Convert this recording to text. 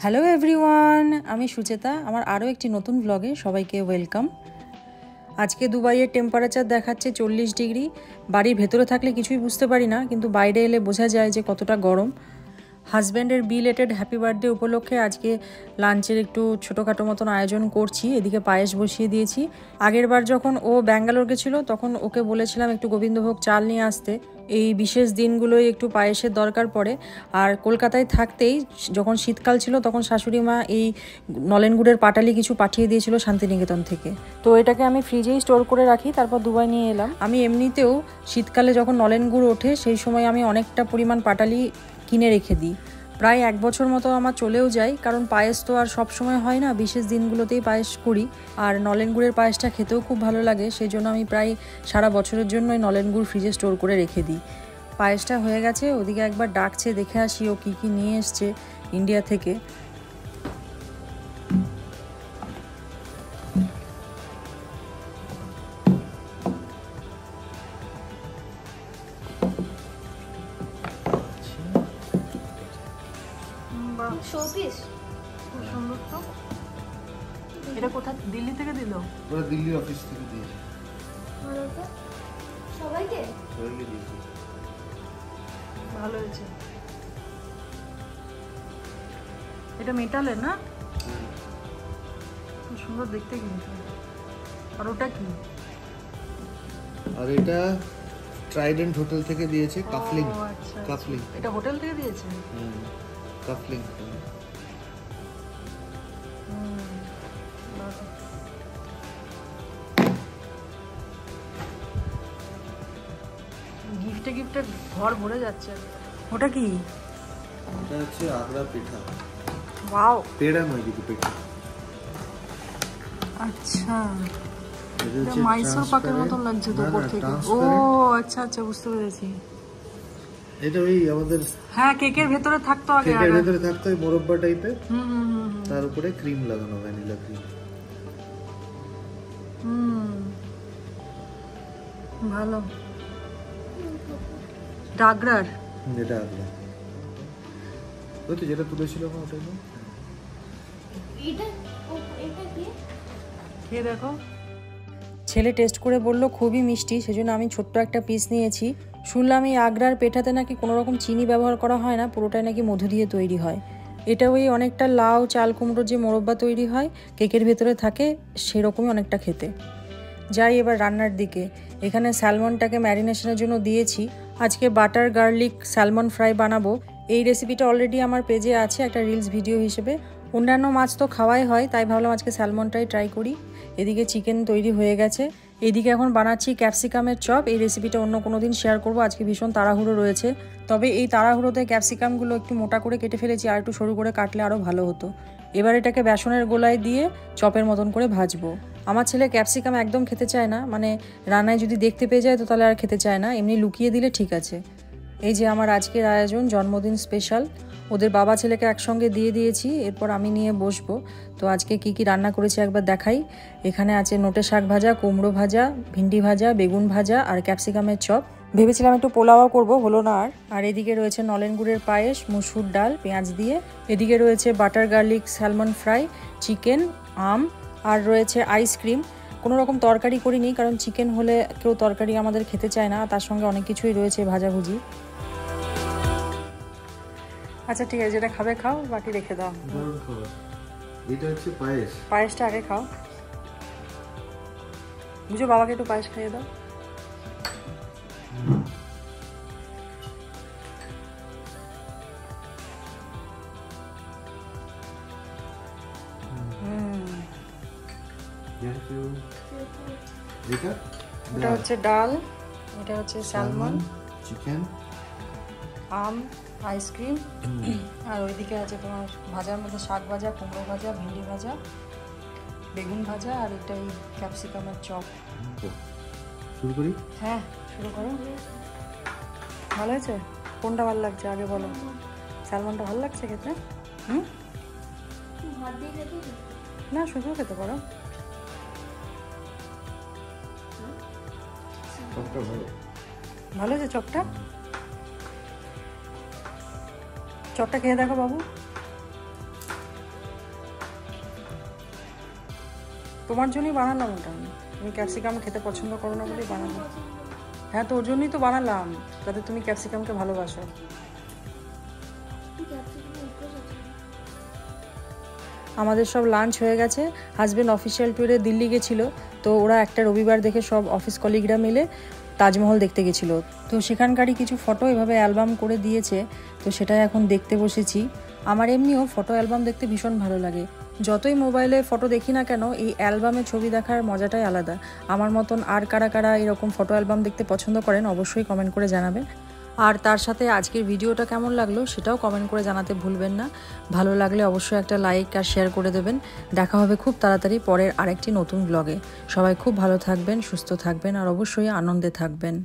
Hello everyone, আমি সুচেতা। আমার আরও একটি নতুন ব্লগে সবাইকে ওয়েলকাম। আজকে দুবাইয়ের টেম্পারেচার দেখাচ্ছে 40 ডিগ্রি। বাড়ির ভেতরে থাকলে কিছুই বুঝতে পারি না, কিন্তু বাইরে এলে বোঝা যায় যে কতটা গরম। হাজব্যান্ডের বিলেটেড হ্যাপি বার্থডে উপলক্ষে আজকে লাঞ্চের একটু ছোটোখাটো মতন আয়োজন করছি। এদিকে পায়েস বসিয়ে দিয়েছি। আগের বার যখন ও ব্যাঙ্গালোর গেছিলো তখন ওকে বলেছিলাম একটু গোবিন্দভোগ চাল নিয়ে আসতে। এই বিশেষ দিনগুলোই একটু পায়েসের দরকার পড়ে। আর কলকাতায় থাকতেই যখন শীতকাল ছিল তখন শাশুড়ি মা এই নলেন গুড়ের পাটালি কিছু পাঠিয়ে দিয়েছিল শান্তিনিকেতন থেকে। তো এটাকে আমি ফ্রিজেই স্টোর করে রাখি, তারপর দুবাই নিয়ে এলাম। আমি এমনিতেও শীতকালে যখন নলেন গুড় ওঠে সেই সময় আমি অনেকটা পরিমাণ পাটালি কিনে রেখে দিই। প্রায় 1 বছর মতো আমার চলেও যায়, কারণ পায়েস তো আর সব সময় হয় না, বিশেষ দিনগুলোতেই পায়েস করি। আর নলেন গুড়ের পায়েসটা খেতেও খুব ভালো লাগে, সেই জন্য আমি প্রায় সারা বছরের জন্যই নলেন গুড় ফ্রিজে স্টোর করে রেখে দিই। পায়েসটা হয়ে গেছে, ওদিকে একবার ডাকছে, দেখে আসি ও কী কী নিয়ে এসছে ইন্ডিয়া থেকে। এটা কোথা, দিল্লি থেকে দিল? ওরা দিল্লির অফিস থেকে দিয়েছে। সবাইকে দিয়েছে। ভালো হয়েছে। এটা মেটালের না? খুব সুন্দর দেখতে কিন্তু। আর ওটা কি? আর এটা ট্রাইডেন্ট হোটেল থেকে দিয়েছে, কাফলিং। আচ্ছা, কাফলিং। এটা হোটেল থেকে দিয়েছে? কাফলিং। গিফটে গিফটে ঘর ভরে যাচ্ছে। ওটা কি? এটা হচ্ছে আগ্রা পিঠা। ওয়াও, পেড়া নয় কিন্তু পিঠা। আচ্ছা, এটা মাইসোর পাকের মতন লাগছে তো উপর থেকে। ও আচ্ছা আচ্ছা, বুঝতে পেরেছি। এটা ওই আমাদের হ্যাঁ, কেকের ভেতরে থাকতো আগে। কেকের ভেতরে থাকতো ওই মোরব্বা টাইপের। তার উপরে ক্রিম লাগানো, ভ্যানিলা ক্রিম। ভালো। ডাগরার। এটা আগ্রা। ওই তো যেটা তুলেছিল না, ওটাই না? এটা কি? খেয়ে দেখো। ছেলে টেস্ট করে বলল খুবই মিষ্টি, সেজন্য আমি ছোট্ট একটা পিস নিয়েছি। শুনলাম এই আগ্রার পেঠাতে নাকি কোনো রকম চিনি ব্যবহার করা হয় না, পুরোটাই নাকি মধু দিয়ে তৈরি হয়। এটা ওই অনেকটা লাউ চাল কুমড়োর যে মোরব্বা তৈরি হয় কেকের ভেতরে থাকে, সেরকমই অনেকটা খেতে। যাই এবার রান্নার দিকে। এখানে স্যালমনটাকে ম্যারিনেশনের জন্য দিয়েছি। আজকে বাটার গার্লিক স্যালমন ফ্রাই বানাবো। এই রেসিপিটা অলরেডি আমার পেজে আছে একটা রিলস ভিডিও হিসেবে। অন্যান্য মাছ তো খাওয়াই হয়, তাই ভাবলাম আজকে স্যালমনটাই ট্রাই করি। এদিকে চিকেন তৈরি হয়ে গেছে। এদিকে এখন বানাচ্ছি ক্যাপসিকামের চপ। এই রেসিপিটা অন্য কোনো দিন শেয়ার করবো, আজকে ভীষণ তাড়াহুড়ো রয়েছে। তবে এই তাড়াহুড়োতে ক্যাপসিকামগুলো একটু মোটা করে কেটে ফেলেছি, আর একটু সরু করে কাটলে আরও ভালো হতো। এবার এটাকে বেসনের গোলায় দিয়ে চপের মতন করে ভাজবো। আমার ছেলে ক্যাপসিকাম একদম খেতে চায় না, মানে রান্নায় যদি দেখতে পেয়ে যায় তো তাহলে আর খেতে চায় না, এমনি লুকিয়ে দিলে ঠিক আছে। এই যে আমার আজকের আয়োজন, জন্মদিন স্পেশাল। ওদের বাবা ছেলেকে একসঙ্গে দিয়ে দিয়েছি, এরপর আমি নিয়ে বসবো। তো আজকে কি কি রান্না করেছি একবার দেখাই। এখানে আছে নোটে শাক ভাজা, কুমড়ো ভাজা, ভিন্ডি ভাজা, বেগুন ভাজা আর ক্যাপসিকামের চপ। ভেবেছিলাম একটু পোলাও করবো, হলো না আর। আর এদিকে রয়েছে নলেন গুড়ের পায়েস, মুসুর ডাল পেঁয়াজ দিয়ে। এদিকে রয়েছে butter garlic salmon fry, chicken, আম, আর রয়েছে আইসক্রিম। কোনো রকম তরকারি করিনি, কারণ চিকেন হলে কেউ তরকারি আমাদের খেতে চায় না, তার সঙ্গে অনেক কিছুই রয়েছে ভাজাভুজি। আচ্ছা ঠিক আছে, যেটা খাবে খাও, বাকি রেখে দাও। এটা হচ্ছে পায়েস। পায়েসটা আগে খাও। বুঝো, বাবাকে একটু পায়েস খাইয়ে দাও। এটা হচ্ছে ডাল, এটা হচ্ছে স্যালমন, চিকেন, আম, আইসক্রিম, আর ওইদিকে আছে তোমার ভাজার মধ্যে শাক ভাজা, কুমড়ো ভাজা, ভিন্ডি ভাজা, বেগুন ভাজা, আর এটাই ক্যাপসিকামের চপ। শুরু করি? হ্যাঁ, শুরু করো। ভালো হয়েছে? কোনটা ভালো লাগছে আগে বলো। স্যালমনটা ভালো লাগছে খেতে? না, শুধু খেতে পারো। ভালো হয়েছে চপটা? চপটা খেয়ে দেখো বাবু। তোমার জন্যই বানালাম ওটা আমি। তুমি ক্যাপসিকাম খেতে পছন্দ করো না বলেই বানালাম। হ্যাঁ, তোর জন্যই তো বানালাম, যাতে তুমি ক্যাপসিকামকে ভালোবাসো। আমাদের সব লাঞ্চ হয়ে গেছে। হাজব্যান্ড অফিসিয়াল ট্যুরে দিল্লি গেছিলো, তো ওরা একটা রবিবার দেখে সব অফিস কলিগরা মিলে তাজমহল দেখতে গেছিলো। তো সেখানকারই কিছু ফটো এভাবে অ্যালবাম করে দিয়েছে, তো সেটাই এখন দেখতে বসেছি। আমার এমনিও ফটো অ্যালবাম দেখতে ভীষণ ভালো লাগে। যতই মোবাইলে ফটো দেখি না কেন, এই অ্যালবামে ছবি দেখার মজাটাই আলাদা। আমার মতন আর কারা কারা এরকম ফটো অ্যালবাম দেখতে পছন্দ করেন অবশ্যই কমেন্ট করে জানাবেন। আর তার সাথে আজকের ভিডিওটা কেমন লাগলো সেটাও কমেন্ট করে জানাতে ভুলবেন না। ভালো লাগলে অবশ্যই একটা লাইক আর শেয়ার করে দেবেন। দেখা হবে খুব তাড়াতাড়ি পরের আরেকটি নতুন ব্লগে। সবাই খুব ভালো থাকবেন, সুস্থ থাকবেন আর অবশ্যই আনন্দে থাকবেন।